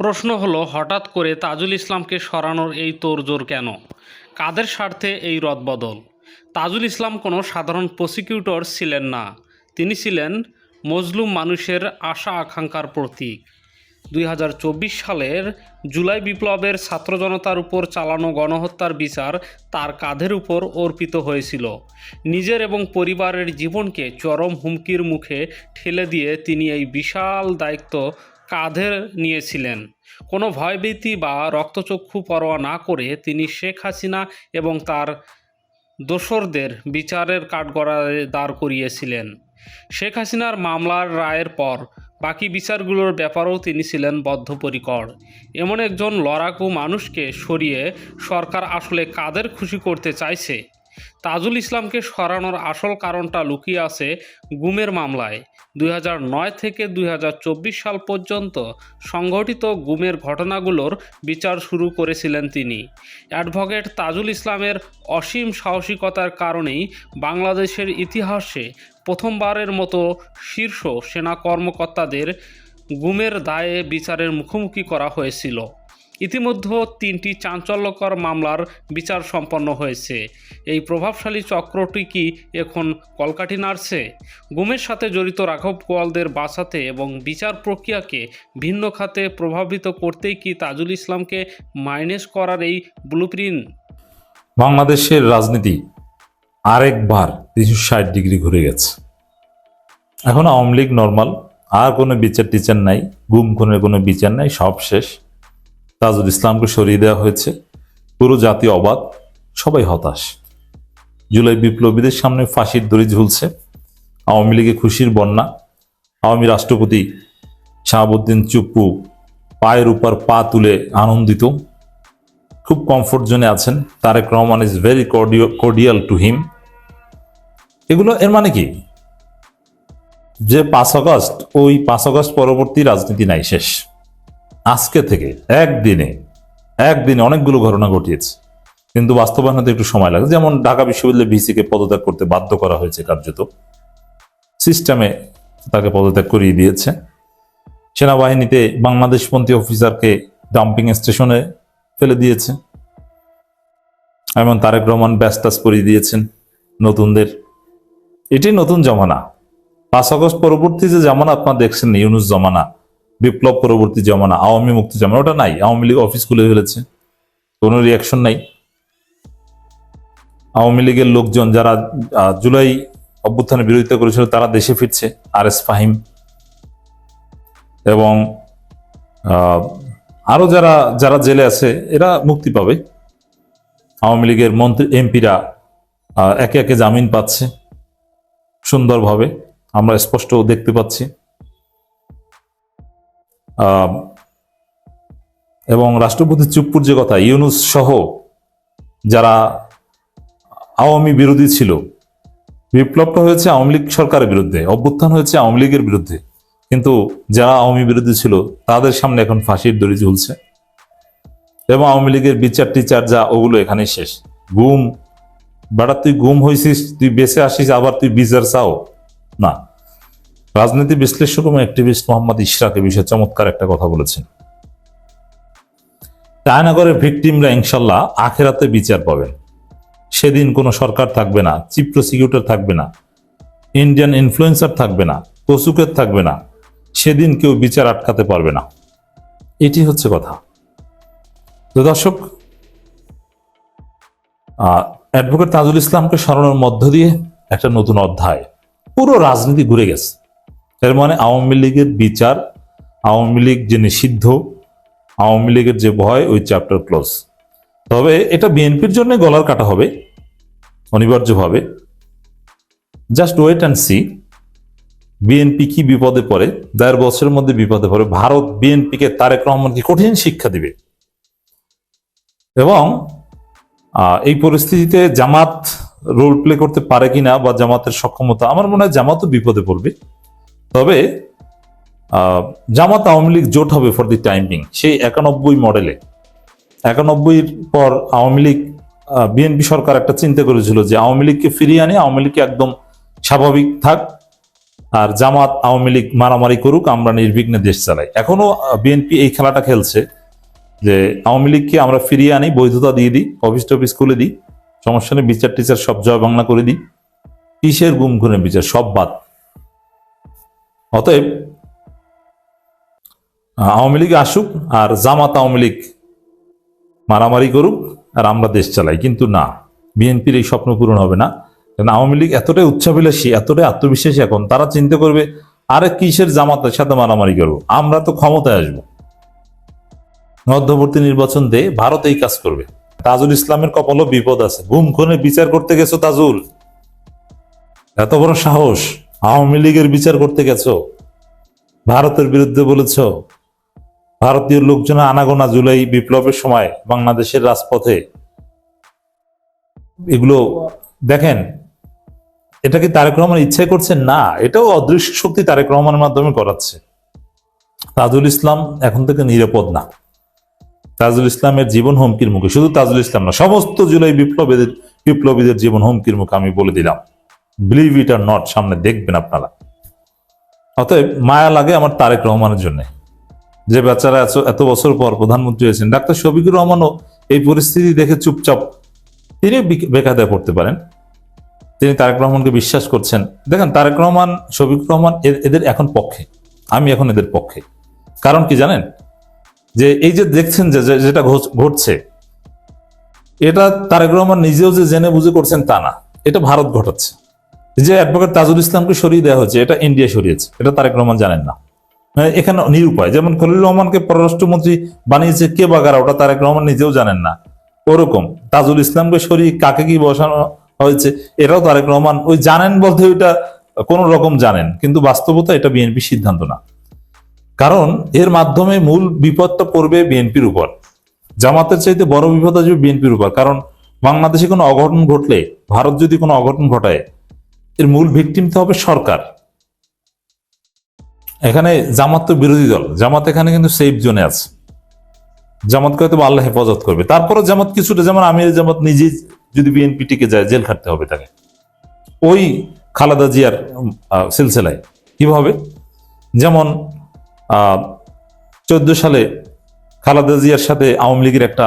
প্রশ্ন হলো, হঠাৎ করে তাজুল ইসলামকে সরানোর এই তোড়জোড় কেন? কাদের স্বার্থে এই রদবদল? তাজুল ইসলাম কোনো সাধারণ প্রসিকিউটর ছিলেন না। তিনি ছিলেন মজলুম মানুষের আশা আকাঙ্ক্ষার প্রতীক। 2024 সালের জুলাই বিপ্লবের ছাত্র জনতার উপর চালানো গণহত্যার বিচার তার কাঁধের উপর অর্পিত হয়েছিল। নিজের এবং পরিবারের জীবনকে চরম হুমকির মুখে ঠেলে দিয়ে তিনি এই বিশাল দায়িত্ব কাঁধে নিয়েছিলেন। কোনো ভয়ভীতি বা রক্তচক্ষু পরোয়া না করে তিনি শেখ হাসিনা এবং তার দোসরদের বিচারের কাঠগড়ায় দাঁড় করিয়েছিলেন। শেখ হাসিনার মামলার রায়ের পর বাকি বিচারগুলোর ব্যাপারেও তিনি ছিলেন বদ্ধপরিকর। এমন একজন লড়াকু মানুষকে সরিয়ে সরকার আসলে কাদের খুশি করতে চাইছে? তাজুল ইসলামকে সরানোর আসল কারণটা লুকিয়ে আছে গুমের মামলায়। 2009 থেকে 2024 সাল পর্যন্ত সংঘটিত গুমের ঘটনাগুলোর বিচার শুরু করেছিলেন তিনি। অ্যাডভোকেট তাজুল ইসলামের অসীম সাহসিকতার কারণেই বাংলাদেশের ইতিহাসে প্রথমবারের মতো শীর্ষ সেনা কর্মকর্তাদের গুমের দায়ে বিচারের মুখোমুখি করা হয়েছিল। ইতিমধ্যে 3টি চাঞ্চল্যকর মামলার বিচার সম্পন্ন হয়েছে। এই প্রভাবশালী চক্রটি কি এখন কলকাঠি নাড়ছে? গুমের সাথে জড়িত রাঘব গোয়ালদের বাঁচাতে এবং বিচার প্রক্রিয়াকে ভিন্ন খাতে প্রভাবিত করতেই কি তাজুল ইসলামকে মাইনাস করার এই ব্লুপ্রিন্ট? বাংলাদেশের রাজনীতি আরেকবার 360 ডিগ্রি ঘুরে গেছে। এখন আওয়ামী লীগ নর্মাল, আর কোনো বিচার টিচার নাই, গুম খুনের কোনো বিচার নাই, সব শেষ। তাজুল ইসলামকে সরিয়ে দেওয়া হয়েছে, পুরো জাতি অবাক, সবাই হতাশ। জুলাই বিপ্লবীদের সামনে ফাঁসির দড়ি ঝুলছে, আওয়ামী লীগে খুশির বন্যা। আওয়ামী রাষ্ট্রপতি শাহাবুদ্দিন চুপ্পু পায়ের উপর পা তুলে আনন্দিত, খুব কমফোর্ট জোনে আছেন। Tarek Rahman is very cordial to him. এগুলো এর মানে কি? যে 5 আগস্ট, ওই 5 আগস্ট পরবর্তী রাজনীতি নাই, শেষ। আজকে থেকে একদিনে অনেকগুলো ঘটনা ঘটিয়েছে, কিন্তু বাস্তবায়ন হতে একটু সময় লাগে। যেমন ঢাকা বিশ্ববিদ্যালয়ের ভিসিকে পদত্যাগ করতে বাধ্য করা হয়েছে, কার্যত সিস্টেমে তাকে পদত্যাগ করিয়ে দিয়েছে। সেনাবাহিনীতে বাংলাদেশপন্থী অফিসারকে ডাম্পিং স্টেশনে ফেলে দিয়েছে, এবং তারেক রহমান ব্যাস্টাস করিয়ে দিয়েছেন নতুনদের। এটাই নতুন জমানা। 5 আগস্ট পরবর্তী যে জমানা আপনারা দেখছেন, ইউনুস জমানা, বিপ্লব পরবর্তী জমানা, আওয়ামী মুক্তি জমানা, ওটা নাই। আওয়ামী লীগ অফিস খুলে ফেলেছে, কোনো রিয়াকশন নাই। আওয়ামী লীগের লোকজন যারা জুলাই অভ্যুত্থানের বিরোধিতা করেছিল তারা দেশে ফিরছে, RS ফাহিম এবং আরো যারা যারা জেলে আছে এরা মুক্তি পাবে। আওয়ামী লীগের মন্ত্রী এমপিরা একে একে জামিন পাচ্ছে সুন্দরভাবে, আমরা স্পষ্ট দেখতে পাচ্ছি। এবং রাষ্ট্রপতি চুপ্পুর যে কথা, ইউনুস সহ যারা আওয়ামী বিরোধী ছিল, বিপ্লবটা হয়েছে আওয়ামী লীগ সরকারের বিরুদ্ধে, অভ্যুত্থান হয়েছে আওয়ামী লীগের বিরুদ্ধে, কিন্তু যারা আওয়ামী বিরোধী ছিল তাদের সামনে এখন ফাঁসির দড়ি ঝুলছে। এবং আওয়ামী লীগের বিচার টিচার যা, ওগুলো এখানে শেষ। গুম, বেটা তুই গুম হয়েছিস, তুই বেঁচে আসিস, আবার তুই বিচার চাও না। রাজনীতি বিশ্লেষক এবং অ্যাক্টিভিস্ট মোহাম্মদ ইশরাক এ বিষয়ে চমৎকার একটা কথা বলেছেন। টায়নাগরের ভিকটিমরা ইনশাল্লাহ আখেরাতে বিচার পাবেন। সেদিন কোনো সরকার থাকবে না, চিফ প্রসিকিউটর থাকবে না, ইন্ডিয়ান ইনফ্লুয়েন্সার থাকবে না, কসুকের থাকবে না। সেদিন কেউ বিচার আটকাতে পারবে না। এটি হচ্ছে কথা। তো দর্শক, অ্যাডভোকেট তাজুল ইসলামকে সরানোর মধ্য দিয়ে একটা নতুন অধ্যায়, পুরো রাজনীতি ঘুরে গেছে। এর মানে আওয়ামী লীগের বিচার, আওয়ামী লীগ যে নিষিদ্ধ, আওয়ামী লীগের যে ভয়, ওই চ্যাপ্টার ক্লোজ। তবে এটা বিএনপির জন্য গলার কাটা হবে অনিবার্যভাবে। Just wait and see BNP কি বিপদে পড়ে। 1.5 বছরের মধ্যে বিপদে পড়ে ভারত। বিএনপিকে তারেক রহমানকে কঠিন শিক্ষা দিবে। এবং এই পরিস্থিতিতে জামাত রোল প্লে করতে পারে কিনা, বা জামাতের সক্ষমতা, আমার মনে হয় জামাতও বিপদে পড়বে। তবে জামাত আওয়ামী লীগ জোট হবে ফর দি টাইম বিং। সেই 91 মডেলে, 91-র পর আওয়ামী লীগ, বিএনপি সরকার একটা চিন্তা করেছিল যে আওয়ামী লীগকে ফিরিয়ে আনে, আওয়ামী লীগকে একদম স্বাভাবিক থাক, আর জামাত আওয়ামী লীগ মারামারি করুক, আমরা নির্বিঘ্নে দেশ চালাই। এখনো বিএনপি এই খেলাটা খেলছে যে আওয়ামী লীগকে আমরা ফিরিয়ে আনি, বৈধতা দিয়ে দিই, অফিস টফিস খুলে দিই, সমস্যা নেই, বিচার টিচার সব জয় বাংলা করে দিই, কিসের গুম খুনের বিচার সব বাদ। অতএব আওয়ামী লীগ আসুক আর জামাত আওয়ামী লীগ মারামারি করুক আর আমরা দেশ চালাই, কিন্তু না, বিএনপির এই স্বপ্ন পূরণ হবে না। কারণ আওয়ামী লীগ এতটাই উচ্চাভিলাষী, এতটাই আত্মবিশ্বাসী, এখন তারা চিন্তা করবে আরে কিসের জামাতের সাথে মারামারি করবো, আমরা তো ক্ষমতায় আসবো, মধ্যবর্তী নির্বাচন দিয়ে ভারত এই কাজ করবে। তাজুল ইসলামের কপালও বিপদ আছে, গুম খুনের বিচার করতে গেছো তাজুল, এত বড় সাহস, আওয়ামী লীগের বিচার করতে গেছো, ভারতের বিরুদ্ধে বলেছ, ভারতীয় লোকজন আনাগোনা জুলাই বিপ্লবের সময় বাংলাদেশের রাজপথে, এগুলো দেখেন, এটা কি তারেক রহমান ইচ্ছাই করছেন? না, এটাও অদৃশ্য শক্তি তারেক রহমানের মাধ্যমে করাচ্ছে। তাজুল ইসলাম এখন থেকে নিরাপদ না, তাজুল ইসলামের জীবন হুমকির মুখে, শুধু তাজুল ইসলাম না, সমস্ত জুলাই বিপ্লবীদের জীবন হুমকির মুখে, আমি বলে দিলাম, বিলিভ ইট আর নট, সামনে দেখবেন আপনারা। অতএব মায়া লাগে আমার তারেক রহমানের জন্য, যে বেচারা এত বছর পর প্রধানমন্ত্রী হয়েছেন। ডাক্তার শফিকুর রহমানও এই পরিস্থিতি দেখে চুপচাপ, তিনি বেকায়দায় পড়তে পারেন, তিনি তারেক রহমানকে বিশ্বাস করছেন। দেখেন তারেক রহমান, শফিকুর রহমান এদের এখন পক্ষে, আমি এখন এদের পক্ষে। কারণ কি জানেন, যে এই যে দেখছেন যে যেটা ঘটছে, এটা তারেক রহমান নিজেও যে জেনে বুঝে করছেন তা না, এটা ভারত ঘটাচ্ছে। যে অ্যাডভোকেট তাজুল ইসলামকে সরিয়ে দেওয়া হয়েছে, এটা ইন্ডিয়া সরিয়েছে, এটা তারেক রহমান জানেন না। এখানে নিরুপায়, যেমন খলিলুর রহমানকে পররাষ্ট্রমন্ত্রী বানিয়েছে কে বাগারা, ওটা তারেক রহমান নিজেও জানেন না। ওরকম তাজুল ইসলামকে সরিয়ে কাকে কি বসানো হয়েছে, এটাও তারেক রহমান ওই জানেন বলতে ওইটা কোন রকম জানেন, কিন্তু বাস্তবতা এটা বিএনপির সিদ্ধান্ত না। কারণ এর মাধ্যমে মূল বিপদটা পড়বে বিএনপির উপর, জামাতের চাইতে বড় বিপদ আসবে বিএনপির উপর। কারণ বাংলাদেশে কোনো অঘটন ঘটলে, ভারত যদি কোনো অঘটন ঘটায়, এর মূল ভিকটিম তো হবে সরকার। এখানে জামাত তো বিরোধী দল, জামাত এখানে কিন্তু সেফ জোনে আছে, জামাতকে হয়তো আল্লাহ হেফাজত করবে। তারপরে জামাত কিছুটা, যেমন আমির জামাত নিজে যদি বিএনপি টিকে যায়, জেল খাটতে হবে তাকে, ওই খালেদা জিয়ার সিলসিলায়। কিভাবে? যেমন 14 সালে খালেদা জিয়ার সাথে আওয়ামী লীগের একটা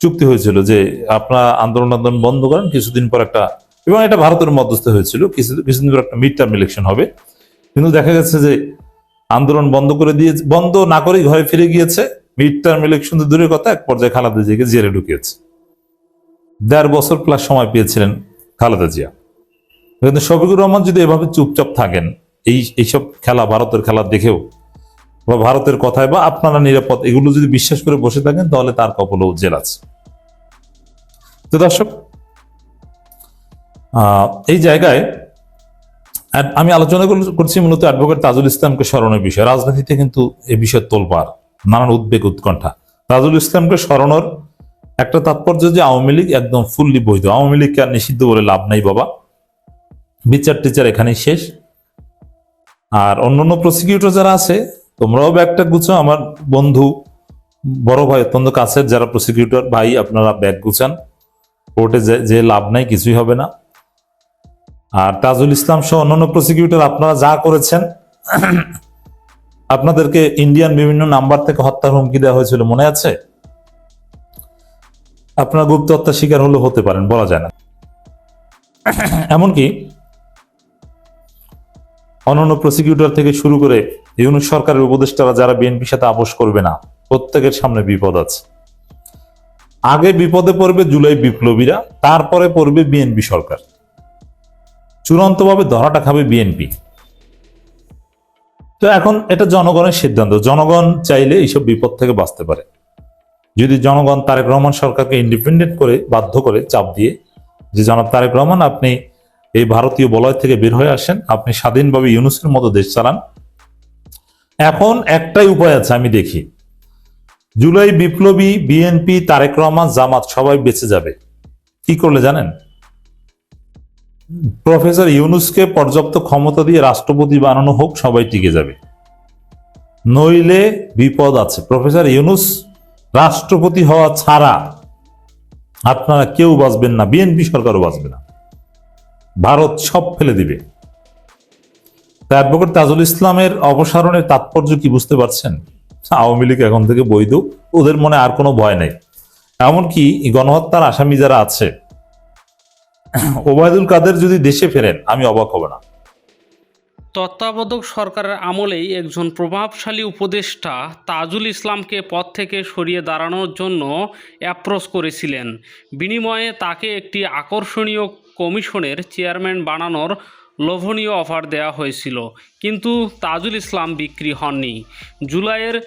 চুক্তি হয়েছিল যে আপনারা আন্দোলন বন্ধ করেন, কিছুদিন পর একটা, এবং এটা ভারতের মধ্যস্থে হয়েছিল, কিছুদিন পর একটা মিড টার্ম ইলেকশন হবে। কিন্তু দেখা গেছে যে আন্দোলন বন্ধ না করেই ঘরে ফিরে গিয়েছে, মিড টার্ম ইলেকশন তো দূরের কথা, এক পর্যায়ে খালেদা জিয়াকে জেলে ঢুকিয়েছে। 1.5 বছর প্লাস সময় পেয়েছিলেন খালেদা জিয়া। কিন্তু শফিকুর রহমান যদি এভাবে চুপচাপ থাকেন, এইসব খেলা, ভারতের খেলা দেখেও বা ভারতের কথায় বা আপনারা নিরাপদ, এগুলো যদি বিশ্বাস করে বসে থাকেন, তাহলে তার কপালেও জেল আছে। তো দর্শক, এই জায়গায় আমি আলোচনা করছি মূলত অ্যাডভোকেট তাজুল ইসলামকে স্মরণের বিষয়। রাজনীতিতে কিন্তু এই বিষয়ে তোলপাড়, নানান উদ্বেগ উৎকণ্ঠা। তাজুল ইসলামকে স্মরণের একটা তাৎপর্য যে আওয়ামী লীগ একদম ফুললি বৈধ, আওয়ামী লীগকে আর নিষিদ্ধ বলে লাভ নাই বাবা, বিচার টিচার এখানেই শেষ। আর অন্যান্য প্রসিকিউটর যারা আছে, তোমরাও ব্যাগটা গুছো, আমার বন্ধু বড় ভাই অত্যন্ত কাছের যারা প্রসিকিউটর ভাই, আপনারা ব্যাগ গুছান, কোর্টে যে লাভ নাই, কিছুই হবে না। আর তাজুল ইসলাম সহ অন্যান্য প্রসিকিউটর আপনারা যা করেছেন, আপনাদেরকে ইন্ডিয়ান বিভিন্ন নাম্বার থেকে হত্যার হুমকি দেওয়া হয়েছিল, মনে আছে? আপনারা গুপ্ত হত্যার শিকার হলে হতে পারেন, বলা যায় না। এমনকি অন্যান্য প্রসিকিউটর থেকে শুরু করে ইউনূস সরকারের উপদেষ্টারা যারা বিএনপির সাথে আপোষ করবে না, প্রত্যেকের সামনে বিপদ আছে। আগে বিপদে পড়বে জুলাই বিপ্লবীরা, তারপরে পড়বে বিএনপি সরকার, চূড়ান্তভাবে ধরাটা খাবে বিএনপি। তো এখন এটা জনগণের সিদ্ধান্ত, জনগণ চাইলে এইসব বিপদ থেকে বাঁচতে পারে। যদি জনগণ তারেক রহমান সরকারকে ইন্ডিপেন্ডেন্ট করে, বাধ্য করে, চাপ দিয়ে, যে জনাব তারেক রহমান আপনি এই ভারতীয় বলয় থেকে বের হয়ে আসেন, আপনি স্বাধীনভাবে ইউনূসের মতো দেশ চালান, এখন একটাই উপায় আছে আমি দেখি, জুলাই বিপ্লবী, বিএনপি, তারেক রহমান, জামাত সবাই বেঁচে যাবে। কি করলে জানেন? প্রফেসর ইউনূসকে পর্যাপ্ত ক্ষমতা দিয়ে রাষ্ট্রপতি বানানো হোক, সবাই টিকে যাবে। নইলে বিপদ আছে। প্রফেসর ইউনূস রাষ্ট্রপতি হওয়া ছাড়া আপনারা কেউ বাঁচবেন না, বিএনপি সরকারও বাঁচবে না, ভারত সব ফেলে দিবে। তা অ্যাডভোকেট তাজুল ইসলামের অপসারণের তাৎপর্য কি বুঝতে পারছেন? আওয়ামী লীগ এখন থেকে বৈধ, ওদের মনে আর কোনো ভয় নেই। এমনকি গণহত্যার আসামি যারা আছে, ওবায়দুল কাদের যদি দেশে ফেরেন আমি অবাক হব না। তত্ত্বাবধায়ক সরকারের আমলেই একজন প্রভাবশালী উপদেষ্টা তাজুল ইসলামকে পদ থেকে সরিয়ে দাঁড়ানোর জন্য অ্যাপ্রোচ করেছিলেন। বিনিময়ে তাকে একটি আকর্ষণীয় কমিশনের চেয়ারম্যান বানানোর লোভনীয় অফার দেওয়া হয়েছিল, কিন্তু তাজুল ইসলাম বিক্রি হননি। জুলাইয়ের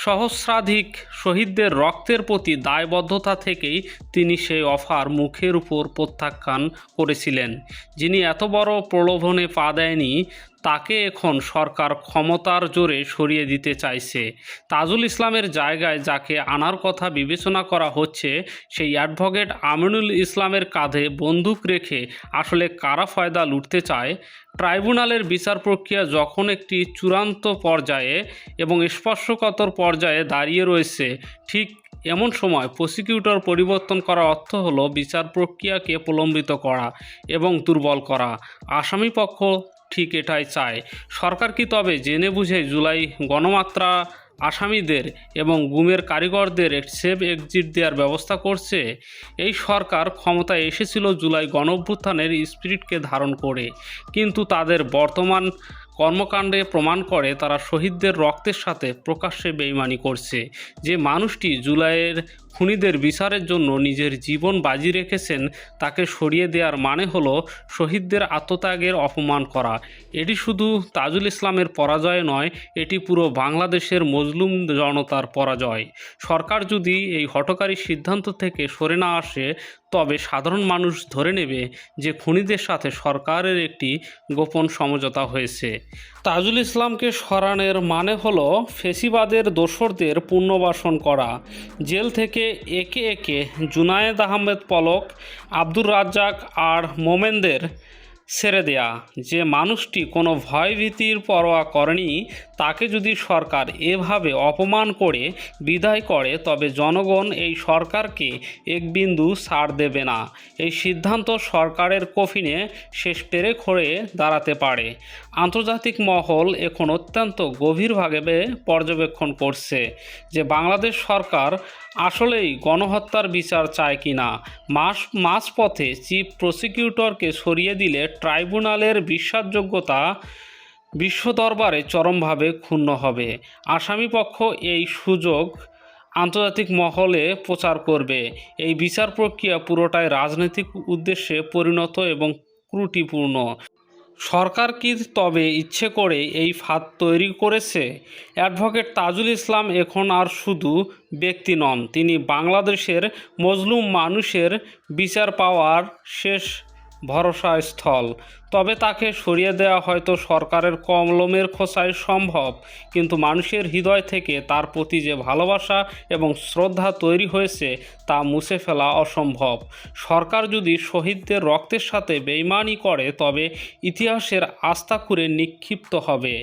সহস্রাধিক শহীদদের রক্তের প্রতি দায়বদ্ধতা থেকেই তিনি সেই অফার মুখের উপর প্রত্যাখ্যান করেছিলেন। যিনি এত বড় প্রলোভনে পা দেয়নি, তাকে এখন সরকার ক্ষমতার জোরে সরিয়ে দিতে চাইছে। তাজুল ইসলামের জায়গায় যাকে আনার কথা বিবেচনা করা হচ্ছে, সেই অ্যাডভোকেট আমিনুল ইসলামের কাঁধে বন্দুক রেখে আসলে কারা ফায়দা লুটতে চায়? ট্রাইব্যুনালের বিচার প্রক্রিয়া যখন একটি চূড়ান্ত পর্যায়ে এবং স্পর্শকাতর পর্যায়ে দাঁড়িয়ে রয়েছে, ঠিক এমন সময় প্রসিকিউটর পরিবর্তন করার অর্থ হলো বিচার প্রক্রিয়াকে প্রলম্বিত করা এবং দুর্বল করা। আসামিপক্ষ ঠিক এটাই চায়। সরকার কি তবে জেনে বুঝে জুলাই গণমাত্রা আসামিদের এবং গুমের কারিগরদের সেফ এক্সিট দেওয়ার ব্যবস্থা করছে? এই সরকার ক্ষমতায় এসেছিল জুলাই গণঅভ্যুত্থানের স্পিরিটকে ধারণ করে, কিন্তু তাদের বর্তমান কর্মকাণ্ডে প্রমাণ করে তারা শহীদদের রক্তের সাথে প্রকাশ্যে বেইমানি করছে। যে মানুষটি জুলাইয়ের খুনিদের বিচারের জন্য নিজের জীবন বাজি রেখেছেন, তাকে সরিয়ে দেওয়ার মানে হলো শহীদদের আত্মত্যাগের অপমান করা। এটি শুধু তাজুল ইসলামের পরাজয় নয়, এটি পুরো বাংলাদেশের মজলুম জনতার পরাজয়। সরকার যদি এই হঠকারী সিদ্ধান্ত থেকে সরে না আসে, তবে সাধারণ মানুষ ধরে নেবে যে খুনিদের সাথে সরকারের একটি গোপন সমঝোতা হয়েছে। তাজুল ইসলামকে সরানোর মানে হলো ফেসিবাদের দোসরদের পুনর্বাসন করা। জেল থেকে একে একে জুনায়েদ আহমেদ পলক, আব্দুর রাজ্জাক আর মোমেনদের ছেড়ে দেয়া। যে মানুষটি কোনো ভয়ভীতির পরোয়া করেনি, তাকে যদি সরকার এভাবে অপমান করে বিদায় করে, তবে জনগণ এই সরকারকে এক বিন্দু ছাড় দেবে না। এই সিদ্ধান্ত সরকারের কফিনে শেষ পেরেক হয়ে দাঁড়াতে পারে। আন্তর্জাতিক মহল এখন অত্যন্ত গভীরভাবে পর্যবেক্ষণ করছে যে বাংলাদেশ সরকার আসলেই গণহত্যার বিচার চায় কিনা। মাঝপথে চিফ প্রসিকিউটরকে সরিয়ে দিলে ট্রাইব্যুনালের বিশ্বাসযোগ্যতা বিশ্ব দরবারে চরমভাবে ক্ষুণ্ণ হবে। আসামিপক্ষ এই সুযোগ আন্তর্জাতিক মহলে প্রচার করবে। এই বিচার প্রক্রিয়া পুরোটাই রাজনৈতিক উদ্দেশ্যে পরিণত এবং ত্রুটিপূর্ণ। সরকার কি তবে ইচ্ছে করে এই ফাঁদ তৈরি করেছে? অ্যাডভোকেট তাজুল ইসলাম এখন আর শুধু ব্যক্তি নন, তিনি বাংলাদেশের মজলুম মানুষের বিচার পাওয়ার শেষ ভরসাস্থল। তবে তাকে সরিয়ে দেওয়া হয়তো সরকারের কলমের খোঁচায় সম্ভব, কিন্তু মানুষের হৃদয় থেকে তার প্রতি যে ভালোবাসা এবং শ্রদ্ধা তৈরি হয়েছে তা মুছে ফেলা অসম্ভব। সরকার যদি শহীদদের রক্তের সাথে বেইমানি করে, তবে ইতিহাসের আস্থা খুঁড়ে নিক্ষিপ্ত হবে।